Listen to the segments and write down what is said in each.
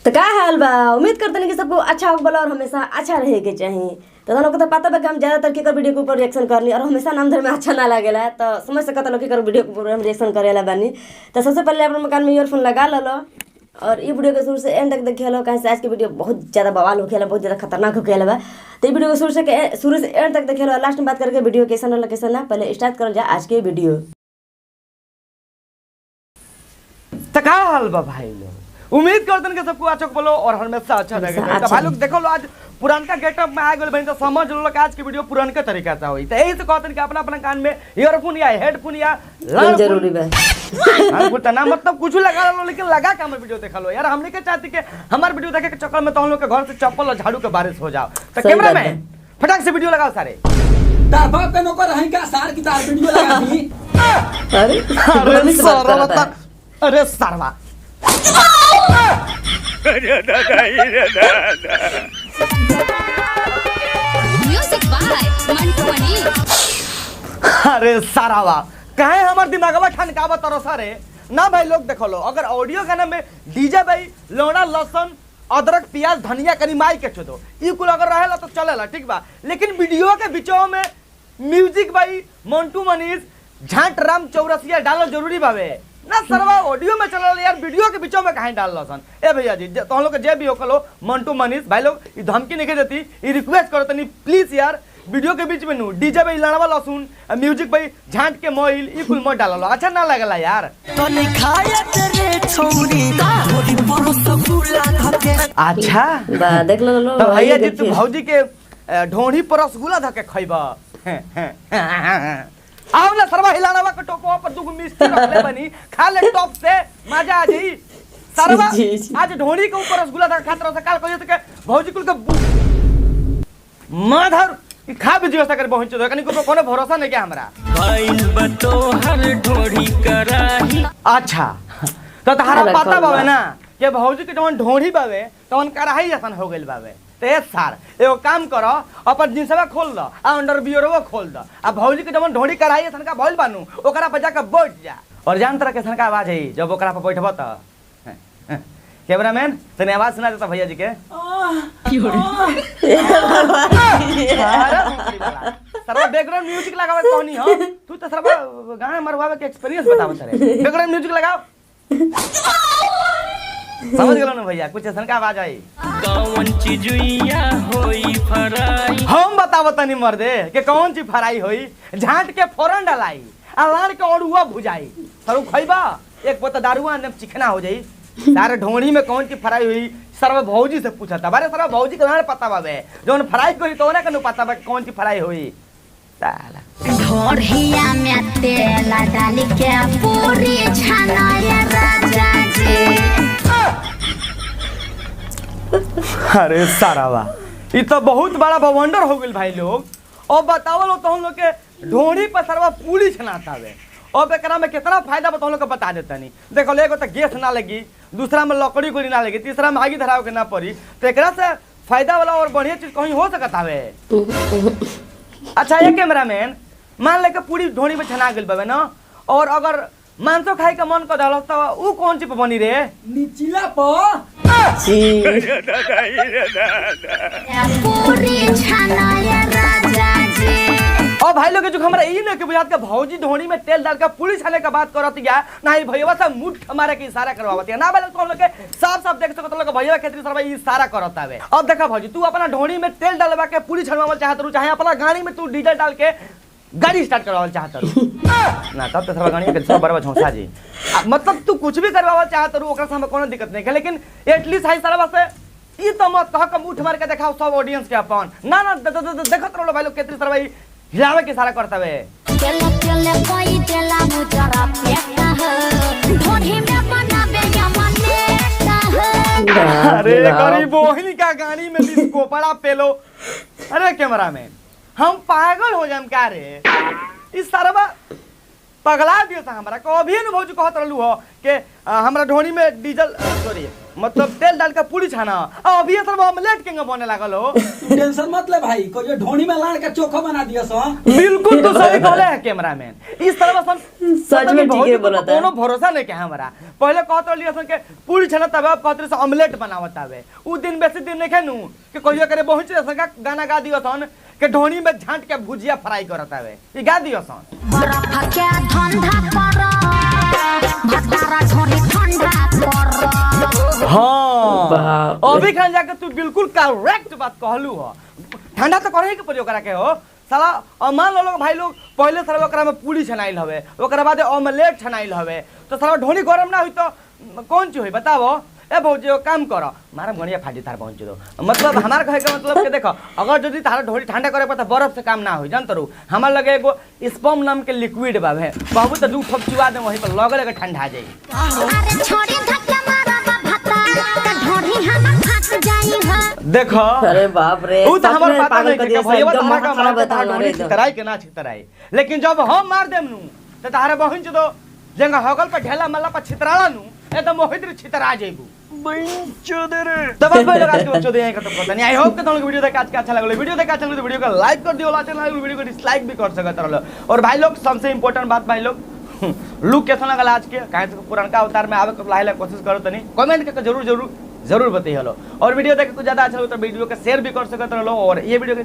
तो क्या हाल बा। उम्मीद करते हैं कि सबको अच्छा हो बोला और हमेशा अच्छा रहे के चाहिए। तो दोनों को तो पता बा कि हम ज्यादातर की वीडियो के ऊपर रिएक्शन करनी और हमेशा नाम धर में अच्छा ना लगेला तो समझ सकता लोग की वीडियो के ऊपर हम रिएक्शन करेला बानी। तो सबसे पहले अपने मकान में ईयरफोन लगा लो और ये वीडियो के शुरू से एंड तक देखिए लो, कहीं से आज की वीडियो बहुत ज़्यादा बवाल होखेला, बहुत ज़्यादा खतरनाक होखेला बा। तो ये वीडियो को शुरू से एंड तक देखिए लो। लास्ट में बात करके वीडियो कैसा ना कैसा ना पहले स्टार्ट कर जा आज के वीडियो। तो का हाल बा भाई लोग, उम्मीद करते हैं कि सबको अच्छा बोलो और हमेशा अच्छा रहेगा। तो भाई लोग देखो लो, आज पुरानका गेटअप में आ गए बनी तो समझ लो कि आज की वीडियो पुरानका तरीका से हुई। तो यही से कहते हैं कि अपना अपना कान में ईयरफोन या हेडफोन या जरूरी बा ना मतलब कुछ लगा लो, लेकिन लगा के हमारे वीडियो देखा लो यार। हम नहीं चाहते कि हमारे वीडियो देखे के चक्कर में तो हम लोग के घर से चप्पल और झाड़ू के बारिश हो जाओ। तो कैमरा में फटाक से वीडियो लगाओ सारे। तार बाप पे नौकर हैं क्या सार की तार वीडियो लगा दी। अरे सरवा म्यूजिक बाय मंटू मनी। अरे सारावा कहे हमार दिमागवा ठनकावा तरो सारे ना भाई लोग देखो लो। अगर ऑडियो गाना में डीजे भाई लौड़ा लहसुन अदरक प्याज धनिया करी माई के दो ई कुल अगर रहेला तो चलेला ठीक बा, लेकिन वीडियो के बीचों में म्यूजिक भाई मंटू मनीष झांट राम चौरसिया डालो जरूरी बावे ना सरवा। ऑडियो में चलो यार, वीडियो के बीचों में कहीं डाल सन। ए भैया जी तो हम लोग के जे भी हो कलो मंटू मनीष भाई लोग ये धमकी नहीं देती, ये रिक्वेस्ट करो तनी प्लीज यार वीडियो के बीच में नू डीजे भाई लड़वा लहसुन म्यूजिक भाई झांट के मोइल ई कुल मत डालो, अच्छा ना लगला यार। अच्छा देख लो तो भैया जी तू भौजी के ढोढ़ी पर रसगुल्ला धके खइबा आओ ना सरवा हिलाना के टोपो पर दुगो मिस्त्री रख ले बनी खा ले टॉप से मजा आ जाई सरवा। आज ढोढ़ी के ऊपर रसगुल्ला धके खात रहो काल कहियो के भौजी कुल के माधर खा भी व्यवस्था कर पहुंच दो कनी को कोनो भरोसा नहीं क्या हमरा भाईल बतो हर ढोढ़ी कराही। अच्छा तो तहरा पता बावे ना कि भौजी के जवन ढोढ़ी बावे तवन कराही जसन हो गेल बावे। तो एक सार एगो काम करो अपन जींसवा खोल दो आ अंडर बियरवा खोल दो आ भौजी के जवन ढोढ़ी कराही जसन का भइल बानू ओकरा पर जाके बैठ जा और जान तरह के सन का आवाज है जब ओकरा पर बैठबो त कैमरामैन तने आवाज सुना देता भैया जी के सरवा बैकग्राउंड म्यूजिक लगावे कौनी हो तू तो सरवा गाना मरवावे के एक्सपीरियंस बताव तरे बैकग्राउंड म्यूजिक लगाओ। समझ गेलो ना भैया, कुछ ऐसा का आवाज आई कौन चीजुइया होई फराई। हम बताव तनी मर्दे के कौन चीज फराई होई। झांट के फोरन डलाई आ लाड़ के औरुआ भुजाई सरू खइबा एक बोतल दारुआ ने चिकना हो जाई। सारे ढोणी में कौन चीज फराई हुई सरवा भौजी से पूछा था। बारे सरवा भौजी के ना पता बाबे जोन फराई कोई तो ना कनु पता बा कौन चीज फराई हुई। साला ढोढ़िया में तेल डाल के पूरी छनाया राजा जी। अरे सारावा ये तो बहुत बड़ा बवंडर हो गई भाई लोग। और बताओ लो तो हम लोग के ढोढ़ी पर सरवा पूरी छनाता है और एकरा में कितना फायदा बताओ लोग बता देता नहीं। देखो एगो तो गैस ना लगी, दूसरा में लकड़ी कोई ना लगी, तीसरा में आगी धराव के ना पड़ी। तो एकरा से फायदा वाला और बढ़िया चीज कहीं हो सकता है। अच्छा ये कैमरामैन मान ले के पूरी ढोढ़ी में छना गई बाबे ना और अगर मांसो खाए का मन कर डालो तो वो कौन चीज बनी रे निचिला पर पूरी छनाया राजा जी। और भाई लोग जो हमारा यही नहीं कि बुझात के भौजी ढोणी में तेल डाल के पूरी छाने का बात करती है ना ही भैया से मुठ हमारे के इशारा करवाती है ना भाई तो हम लोग के साफ साफ देख सकते लोग भैया खेती सरवा इशारा करता है। अब देखा भौजी तू अपना ढोणी में तेल डालवा के पूरी छनवावल चाहत रू चाहे अपना गाड़ी में तू डीजल डाल के गाड़ी स्टार्ट करवावल चाहत रू ना तब तो सरवा गाड़ी के सब बराबर झोंसा जी मतलब तू कुछ भी करवावल चाहत रू ओकरा से हमें कोनो दिक्कत नहीं है, लेकिन एटलीस्ट हाई सरवा से ई तो मत कह के मुठ मार के दिखाओ सब ऑडियंस के अपन ना ना देखत रहो भाई लोग केतरी सरवा हिलावे के सारा करता है। चले चले कोई चला मुजरा पेटा है ढोढ़ी में बनावे यमनेटा है। अरे गरीब ओहिनी का गाड़ी में डिस्को पड़ा पेलो। अरे कैमरामैन हम पागल हो जाम क्या रे इस सरवा पगला दियो सा हमरा कभी न भौजी कहत रहलू हो कि हमरा ढोनी में डीजल सॉरी मतलब तेल डाल के पूरी छाना अभी सर ऑमलेट के बने लागल हो। टेंशन मत ले भाई, को ये ढोनी में लाड़ के चोखा बना दिया सो। बिल्कुल तो सही कहले है कैमरामैन। इस तरह सन सच में ठीक है बोलता है। कोनो भरोसा नहीं के हमरा पहले कहत रहलिए सन के पूरी छाना तब अब कहत रहे से ऑमलेट बनावत आवे उ दिन बेसी दिन नहीं खेनु कि कहियो करे पहुंच सन गाना गा दियो सन के ढोनी में झांट के भुजिया फ्राई करत आवे ई गा दियो सन। बर्फ के ठंडा पर भतारा छोड़ी ठंडा पर हाँ अभी खान जाके तू बिल्कुल करेक्ट बात कहलू हो। ठंडा तो करे के पड़ी ओकरा के हो साला मान लो लोग भाई लोग पहले साला ओकरा में पूरी छनाइल हवे ओकरा बाद ऑमलेट छनाइल हवे तो साला ढोनी गरम ना हुई तो कौन चीज हुई बताओ। ए भौजी वो काम करो मारा घड़िया फाटी तार पहुंच दो मतलब हमारा कहे का मतलब के देखो अगर जदि तारा ढोरी ठंडा करे पर तो बर्फ से काम ना हो जानत रू हमार लगे एगो स्पम नाम के लिक्विड बावे कहबू तो दू ठप चुआ दे वहीं पर लगे लगे ठंडा जाई। अरे छोड़ी धक्का मारा भतारा ढोड़ी हम फट जाई है। देखो अरे बाप रे उ तो सच हमर में पता पागल नहीं कर कि दिया भैया एकदम तारा का माथा मार बता ढोनी रहे छितराई के ना छितराई लेकिन जब हम मार देम नु तो तारे बहिन दो जंगा हगल पर ढेला मल्ला पर छितराला नु एकदम मोहित छितरा जेबू तब भाई लोग आज के बच्चों यहीं खत्म करते हैं। आई होप कि तुम लोग वीडियो देख आज का अच्छा लगा वीडियो देख अच्छा लगा तो वीडियो को लाइक कर दियो वीडियो को डिसलाइक भी कर सकते रहो। और भाई लोग सबसे इंपॉर्टेंट बात भाई लोग लुक कैसा लगा आज के काहे तो पुरानका अवतार में आवे के लाइला कोशिश करो तनी कमेंट करके जरूर बताइए लो। और वीडियो देख कुछ ज्यादा अच्छा लगे तो वीडियो को शेयर भी कर सकते रहो। और ये वीडियो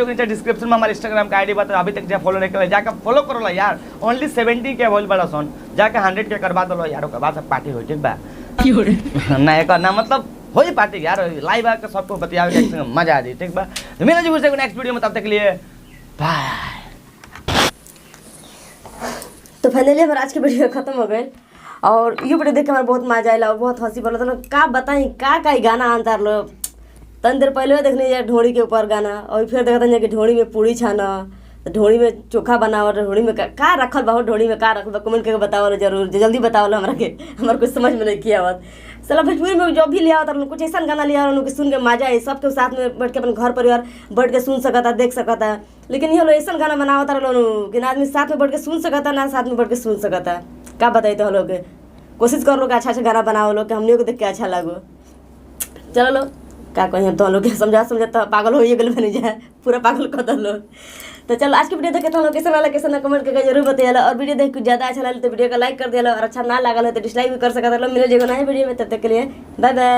के नीचे डिस्क्रिप्शन में हमारे इंस्टाग्राम का आईडी बता अभी तक फॉलो नहीं कर जाकर फॉलो करो ला यार ओनली 70 के अवेलेबल बड़ा सोन जाके 100 के करवा दो यार ओकर बाद पार्टी हो ठीक बा ना एक ना मतलब होई पार्टी यार लाइव आके सबको बतियावे के संग मजा आ जाए ठीक बा। तो मिले जी नेक्स्ट वीडियो में तब तक के लिए बाय। तो फाइनली हमारा आज की वीडियो खत्म हो गई और ये वीडियो देख के हमारा बहुत मजा आया और बहुत हंसी बोला था का बताई का गाना आनता लो तन देर पहले देखने जाए ढोड़ी के ऊपर गाना और फिर देखते हैं कि ढोड़ी में पूड़ी छाना ढोड़ी में चोखा बनाओ ढोड़ी में का रखल बा ढोड़ी में का रखल बा कमेंट करके बताओ जरूर जल्दी बताओ हमारा के हमारे कुछ समझ में नहीं किया बात साला भोजपुरी में जो भी लिया होता कुछ ऐसा गाना लिया उनको सुन के मजा आई सबके साथ में बैठ के अपन घर परिवार बैठ के सुन सकता देख सकता लेकिन ये लोग ऐसा गाना बनाओ होता कि ना आदमी साथ में बैठ के सुन सकता ना साथ में बैठ के सुन सकता का बताई तो लोग कोशिश कर लो कि अच्छा गाना बनाओ लोग कि हमने को देख के अच्छा लगो। चलो लो क्या कहीं हम तो लोग समझा तो पागल हो गए बनी जाए पूरा पागल कर दो लोग। तो चलो आज की वीडियो देखे तो लोग कैसा लगा कैसा ना कमेंट करके जरूर बताइए और वीडियो देख कुछ ज़्यादा अच्छा लगे तो वीडियो को लाइक कर दिया और अच्छा ना लगा तो डिसलाइक भी कर सकता है। मिले जगह नए वीडियो में तब तक के लिए बाय बाय।